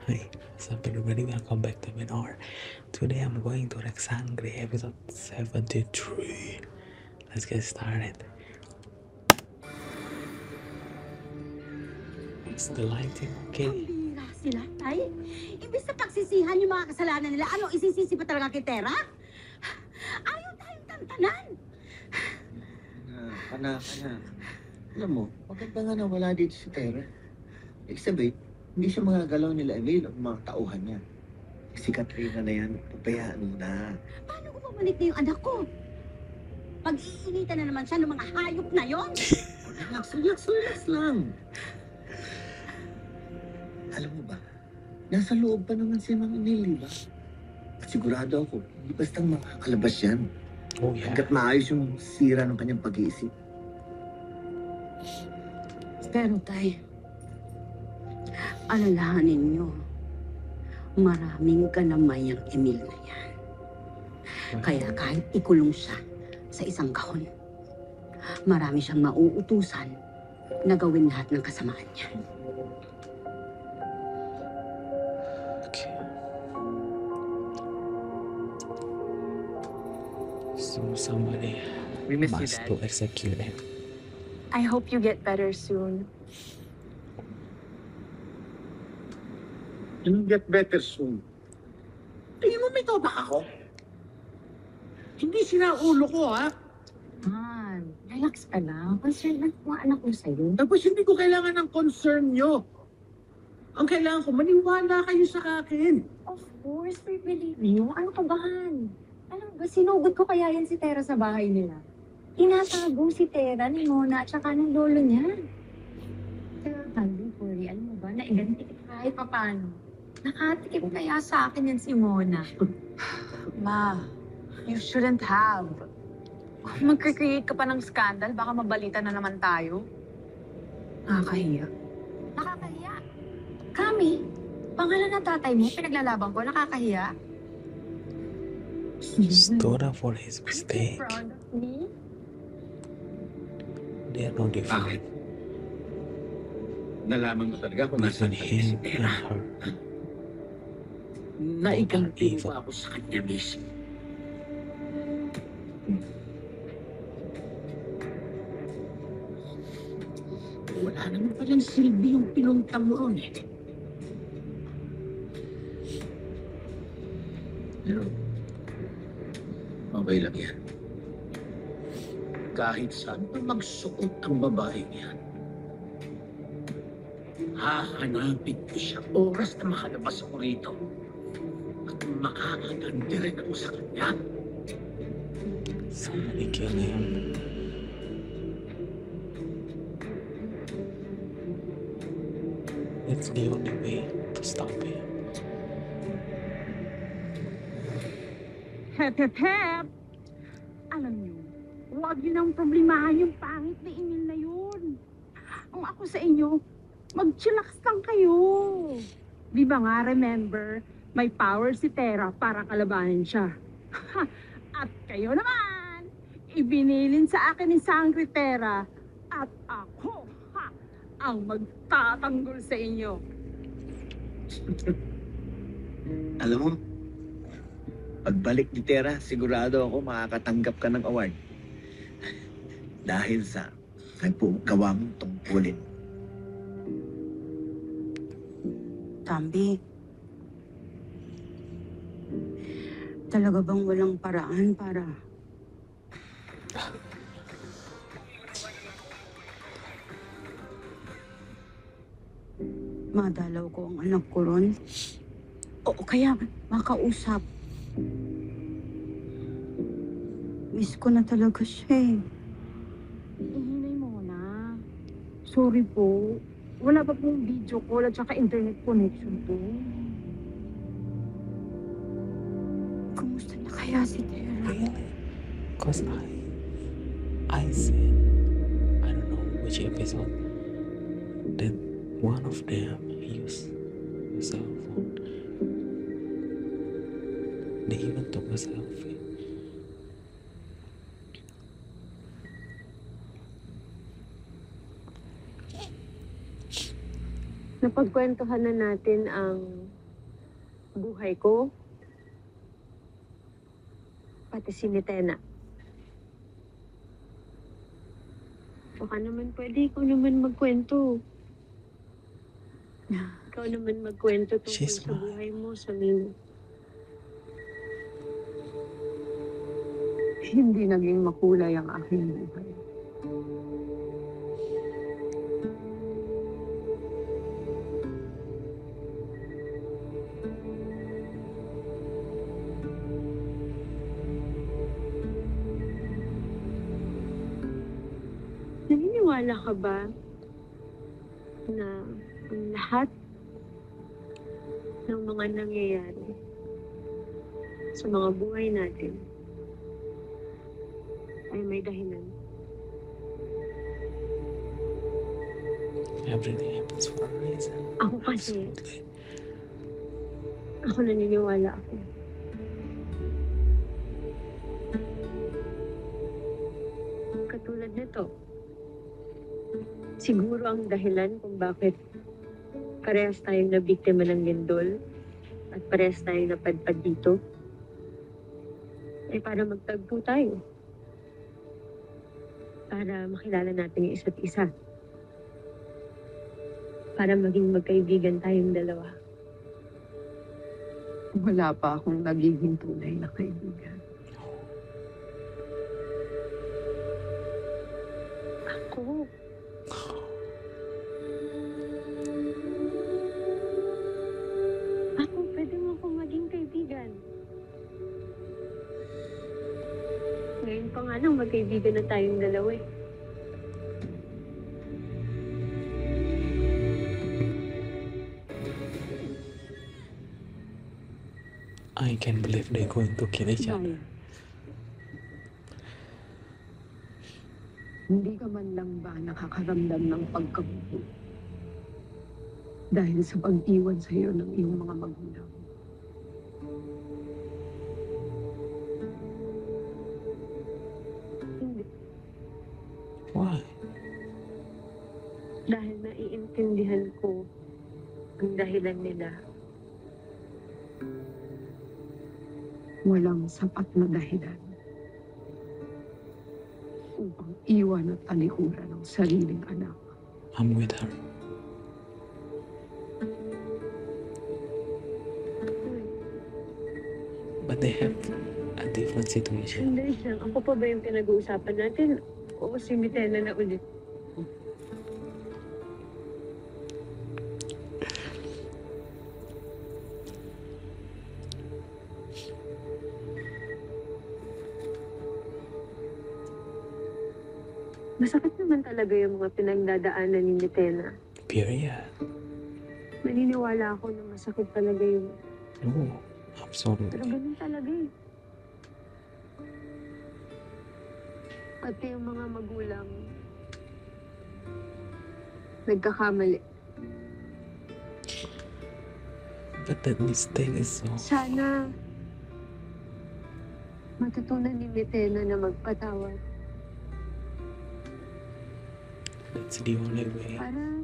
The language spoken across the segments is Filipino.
Hi, what's up everybody? Welcome back to Minor. Today I'm going to Rexangre episode 73. Let's get started. Is the lighting okay? Pambira sila, Tay. Imbis na pagsisihan yung mga kasalanan nila, ano, isisisi pa talaga kay Tera? Ayaw tayong tantanan. Anak. Alam mo, maganda nga na wala dito si Tera. Ibig sabihin, hindi siya magagalaw nila Emil o mga tauhan niya. Si Katrina na yan, pabayaan mo na. Paano ko pabalik na yung anak ko? Pag-iinitan na naman siya ng mga hayop na yon. Relax lang. Alam mo ba, nasa loob pa naman si Mang Emil, di ba? At sigurado ako, hindi bastang makakalabas yan. Oh yeah. Hanggat maayos yung sira ng kanyang pag-iisip. Pero, Tay, alalahanin niyo, maraming kanamay ang Emil na yan. Kaya kahit ikulong siya sa isang kahon, marami siyang mauutusan na gawin lahat ng kasamaan niya. Okay. So somebody We miss you, must Dad. to execute him. I hope you get better soon. You'll get better soon. Tingin mo may tobak ako? Hindi sira ulo ko, ha? Man, relax ka lang. Concerned lang mga anak ko sa'yo. Tapos hindi ko kailangan ng concern nyo. Ang kailangan ko, maniwala kayo sa akin. Of course, we believe you. Ano ka bahan? Alam ba, sinugod ko kaya yan si Tera sa bahay nila. Tinatago si Tera ni Mona at saka ng lolo niya. Pero don't worry, alam mo ba, naiganti kita kahit papano. Nakatikim kaya sa akin yan si Mona. Ma, you shouldn't have. Magkikreate ka pa ng scandal, baka mabalita na naman tayo. Nakakahiya. Nakakahiya. Kami, pangalan ng tatay mo, pinaglalaban ko, nakakahiya. He stood up for his Are you mistake. proud of me? They are no different Nalaman mo talaga kung between nasaan talaga si him and Tera. her. Naiganti Evil. mo ba ako sa kanya mismo? Wala naman palang silbi yung pinunta mo ron, eh. Pero, okay lang yan. Kahit saan pa magsuot ang babaeng yan, hahanapin ko siya oras na makalabas ako rito. At makakagandi rin ako sa kanya. Somebody kill him. It's the only way to stop him. Hep. Alam niyo, huwag niyo nang problemahan yung pangit na Emil na yun. Ang ako sa inyo, mag-chillax lang kayo. Di ba nga, remember, may power si Tera para kalabanin siya. At kayo naman, ibinilin sa akin ni Sangre Tera at ako ang magtatanggol sa inyo. Alam mo, pagbalik ni Tera, sigurado ako makakatanggap ka ng award. Dahil sa nagpagawa mong tungkulin. Tambi, talaga bang walang paraan para madalaw ko ang anak ko ron? O kaya makausap. Miss ko na talaga siya eh. Ihinay mo na. Sorry po. Wala pa pong video call at saka internet connection to. Kumusta na kaya si Tera? Really? Because I said, I don't know which episode, that one of them used a cell phone. They even took a selfie. Napagkwentuhan na natin ang buhay ko, pati si Mitena. Baka naman pwede ikaw naman magkwento. Ikaw naman magkwento tungkol She's sa mine. buhay mo, Samino. Hindi naging makulay ang aking buhay. Naniniwala ka ba na ang lahat ng mga nangyayari sa mga buhay natin ay may dahilan? Everything happens for a reason. Ako kasi, Absolutely. ako naniniwala ako. Katulad nito, siguro ang dahilan kung bakit parehas tayong nabiktima ng lindol at parehas tayong napadpad dito ay para magtagpo tayo. Para makilala natin yung isa't isa. Para maging magkaibigan tayong dalawa. Wala pa akong nagiging tunay na kaibigan. Ako, pwede mo akong maging kaibigan. Ngayon pa nga lang, magkaibigan na tayong dalawa eh. I can't believe they're going to kill each other. Nay, hindi ka man lang ba nakakaramdam ng pagkabuto dahil sa pag-iwan sa iyo ng iyong mga magulang? Hindi. Why? Dahil naiintindihan ko ang dahilan nila. Walang sapat na dahilan upang iwan at talikuran ng sariling anak. I'm with her. But they have a different situation. Sandali lang, ako pa ba yung pinag-uusapan natin? O si Mitena na ulit? Masakit naman talaga yung mga pinagdadaanan ni Mitena. Period. Naniniwala ako na masakit talaga yun. No, Pero absolutely. ganun talaga eh. Pati yung mga magulang, nagkakamali. But that mistake is so... Sana matutunan ni Mitena na magpatawad That's the only way. para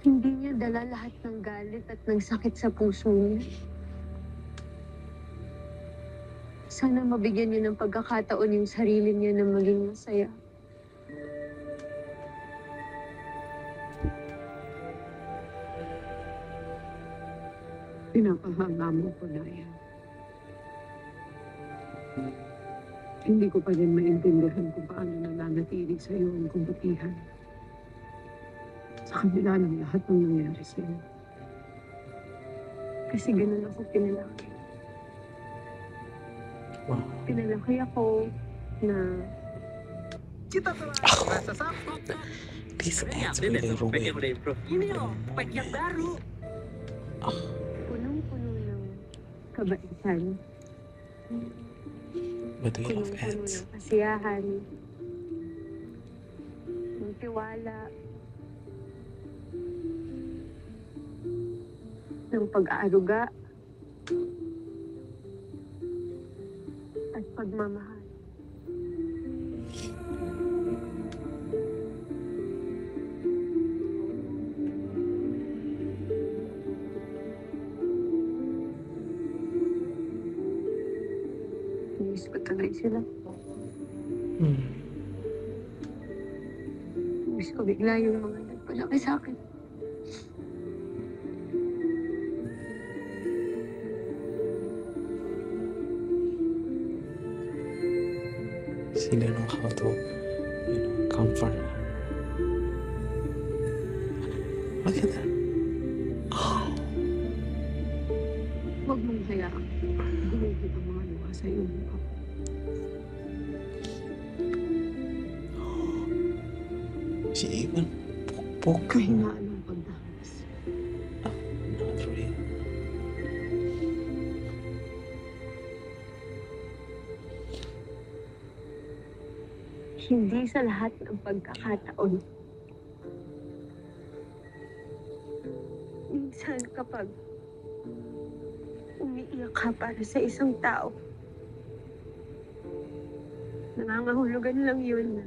hindi niya dala lahat ng galit at ng sakit sa puso niya. Sana mabigyan niya ng pagkakataon yung sarili niya na maging masaya. Pinapahanga mo ko na yan. Hindi ko pa rin maintindihan kung paano nananatili sa iyo ang kabutihan. Sa kabila ng lahat ng nangyari sa iyo. Kasi ganun ako pinalaki. Wow. Pinalaki ako na This ends really ruined. punong-puno ng kabaitan, But we love punong-puno ends. ng kasiyahan, ng tiwala, ng pag-aaruga, at pagmamahal. sila. Hmm. Miss ko bigla yung mga nagpalaki sa akin. Sila know how to, comfort her. Look at that. Oh, Huwag mong hayaan. Gumugit ang mga luha sa iyong mukha. she even poke. Kahinaan ang pagdamas. Not real. Hindi sa lahat ng pagkakataon. Minsan kapag umiiyak ka para sa isang tao, nangangahulugan lang yun na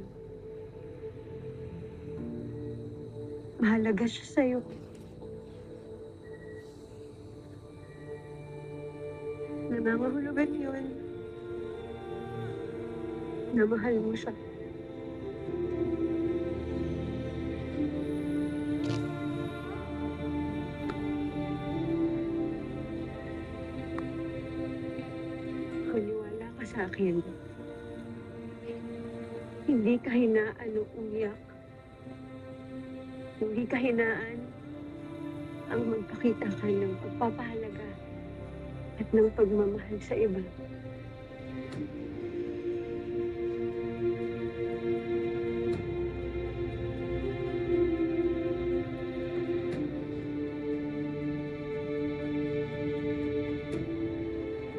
mahalaga siya sa'yo. Nangangahulugan yun na mahal mo siya. Maniwala ka sa akin. Hindi ka hinaan o umiyak. Hindi ka hinaan ang magpakita ka ng pagpapahalaga at ng pagmamahal sa iba.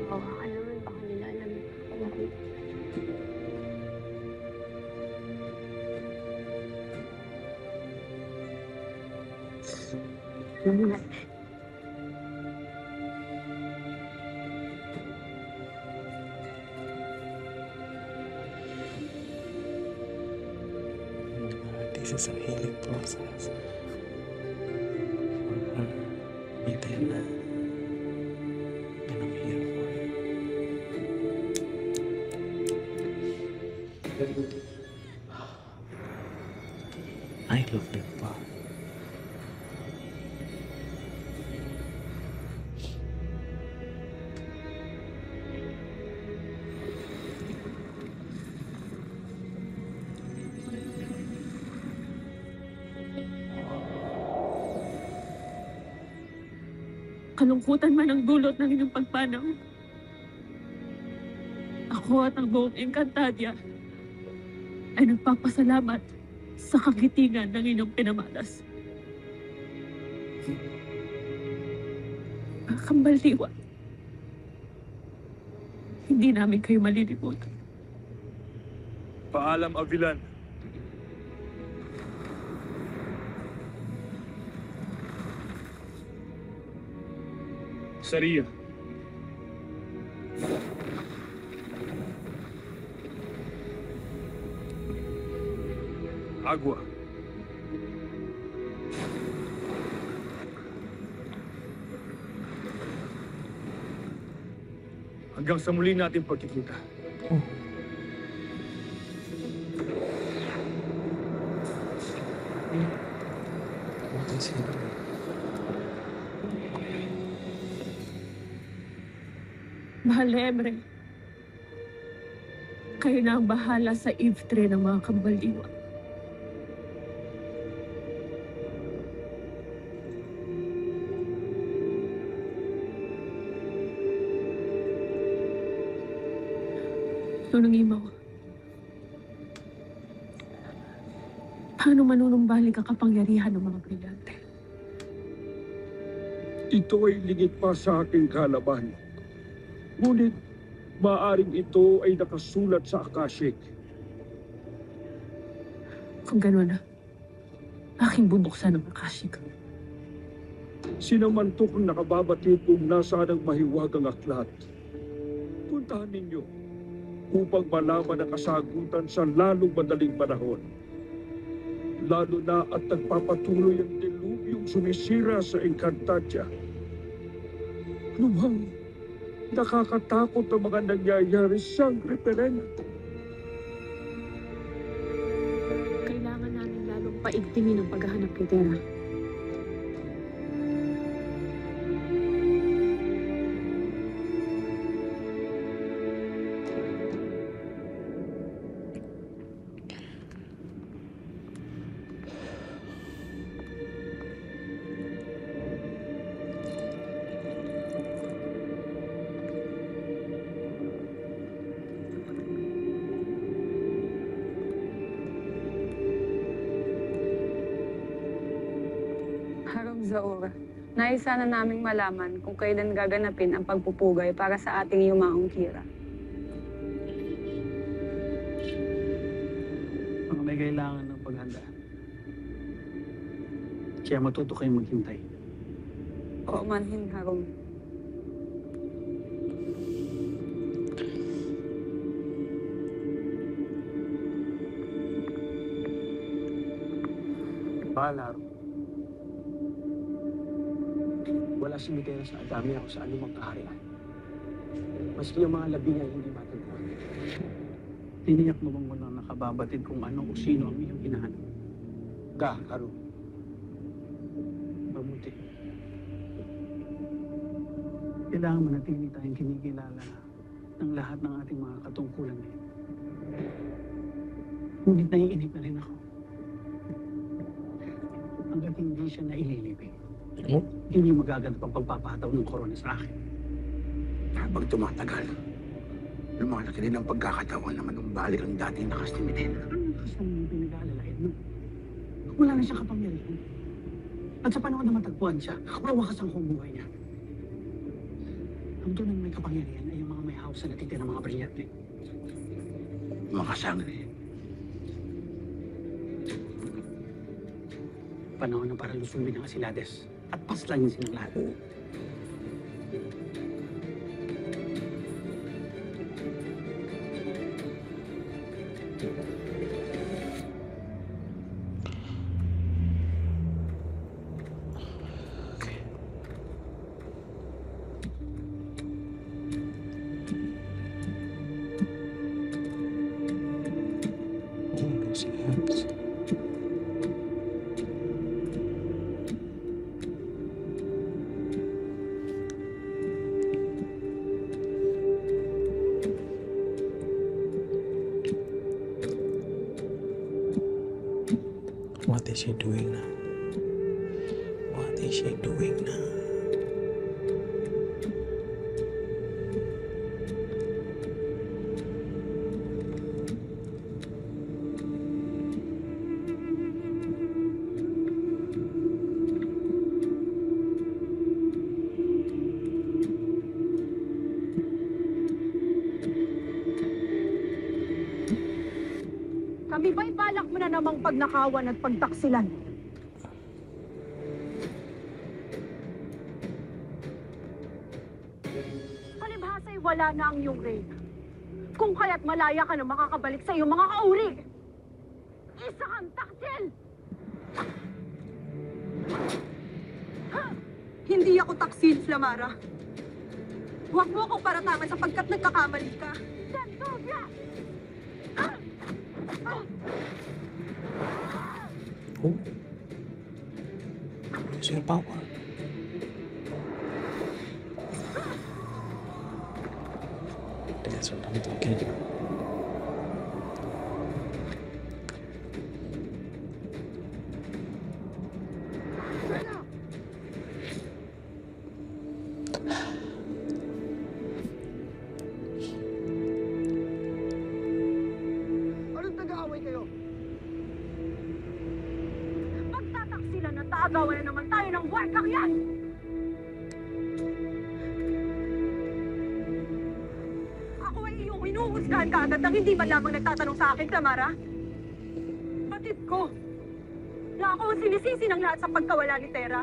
Bawa ka naman, baka nilalamig ka lagi. Naman. This is a healing process for her, Eden, and I'm here for you. I love you, Pa. Kalungkutan man ang dulot ng inyong pagpanaw. Ako at ang buong Encantadia ay nagpapasalamat sa kagitingan ng inyong pinamalas. Mga Kambaldiwa, hindi namin kayo malilimutan. Paalam, Avilan. Saria. Agua. Hanggang sa muli natin pagkikita. What is he doing? Mahal na Emre, kayo na ang bahala sa Eve 3 ng mga Kambaldiwa. Nunang Imaw, paano manunumbalik ang kapangyarihan ng mga brilyante? Ito ay ligit pa sa aking kalaban. Ngunit, maaring ito ay nakasulat sa Akashic. Kung gano'n na, aking bubuksan ang Akashic. Sinamantok ang nakababatid kung nasaan ang mahiwagang aklat. Puntahan ninyo upang malaman ang kasagutan sa lalong madaling panahon. Lalo na at nagpapatuloy ang dilubyong sumisira sa Encantadia. Lubhang Nakakatakot ang mga nangyayari sa referendum. Kailangan namin lalong paigtingin ang paghahanap kay Tera. Harong Zaur, nais sana naming malaman kung kailan gaganapin ang pagpupugay para sa ating yumaong Kira. Mga may kailangan ng paghanda. Kaya matuto kayong maghintay. Oo manhin, Harong. Bahala, wala si Mitera sa Adamia o sa anumang kaharian. Maski yung mga labi niya hindi matagpuan. Tiniyak mo bang walang nakababatid kung ano o sino ang iyong hinahanap? Haru. Mabuti. Kailangan manatili tayong kinikilala ng lahat ng ating mga katungkulan ngayon. Ngunit naiinip na rin ako. Hanggat hindi siya naililibing. Hindi magaganap ang pagpapataw ng korona sa akin. Habang tumatagal, lumalaki rin ang pagkakataon na manumbalik ang dating lakas ni Mitera. Anong kasama yung pinag-aalalayan mo? Wala na siyang kapangyarihan. At sa panahon na matagpuan siya, wawakas ang kung buhay niya. Ang tunay may kapangyarihan ay yung mga may hawak sa natitira ng mga brilyante. Mga sangre. Panahon na para lusubin ang Asilades at paslangin silang lahat. What is she doing now? What is she doing now? Kami ba'y balak mo na namang pagnakawan at pagtaksilan? Palibhasa'y wala na ang iyong reyna. Kung kaya't malaya ka na makakabalik sa iyong mga kauri. Isa kang taksil! Hindi ako taksil, Flamara. Huwag mo akong paratangan sapagkat nagkakamali ka. Sentubia! Oh. Use your power. That's what I'm thinking. Anong nag-aaway kayo? Magtataksilan at taagawan na naman tayo ng warkang yan! Ako ay iyong inuhusgahan kaagad nang hindi man lamang nagtatanong sa akin, Clamara. Batid ko na ako ang sinisisi ng lahat sa pagkawala ni Tera.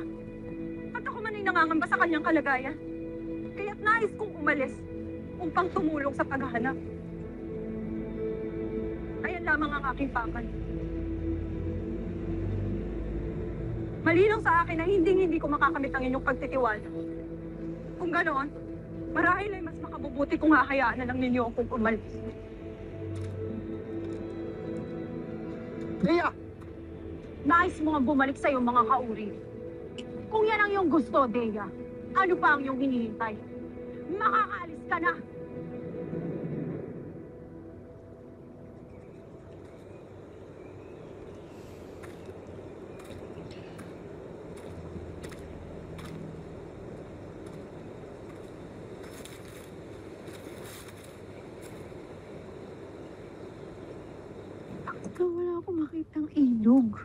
At ako man ay nangangamba sa kanyang kalagayan. Kaya't nais kong umalis upang tumulong sa paghahanap. Ayan lamang ang aking pakal. Malinaw sa akin na hindi ko makakamit ang inyong pagtitiwala. Kung ganoon, Marahil ay mas makabubuti kung hahayaan na lang ninyo akong umalis. Leia! Nais mo nga bumalik sa iyong mga kauri. Kung yan ang iyong gusto, Dea, ano pa ang iyong hinihintay? Makakaalis ka na! Wala akong makitang ilog.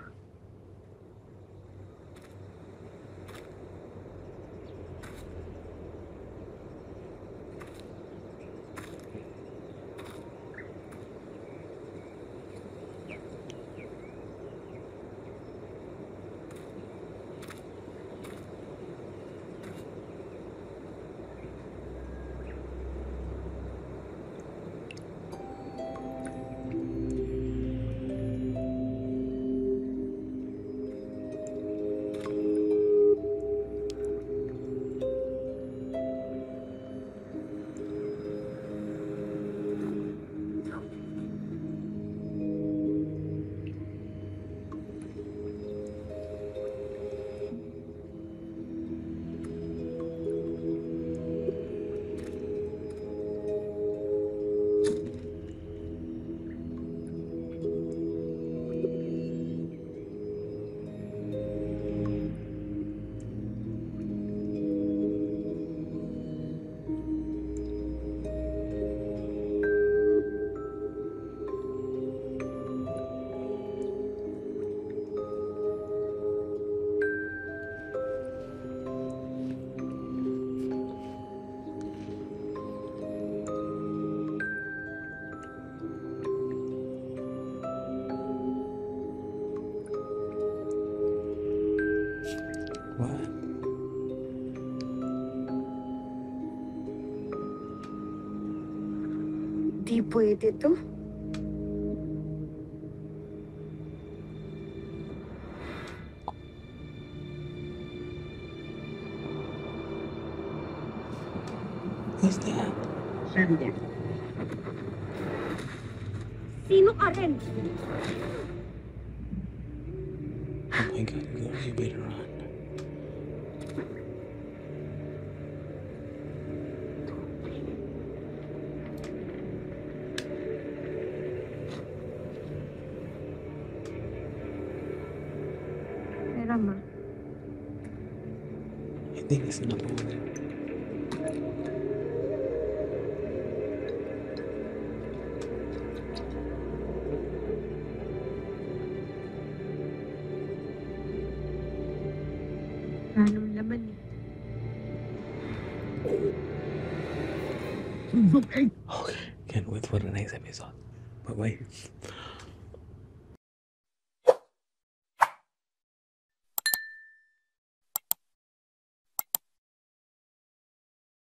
What? Di pwede to. Who's that? Sino ba? Sino ka rin? Oh my god, girl, you better run. Pera, Ma. I think it's another one. Anong laman eh? Sundok eh! Okay, can't wait for the next episode. Bye bye.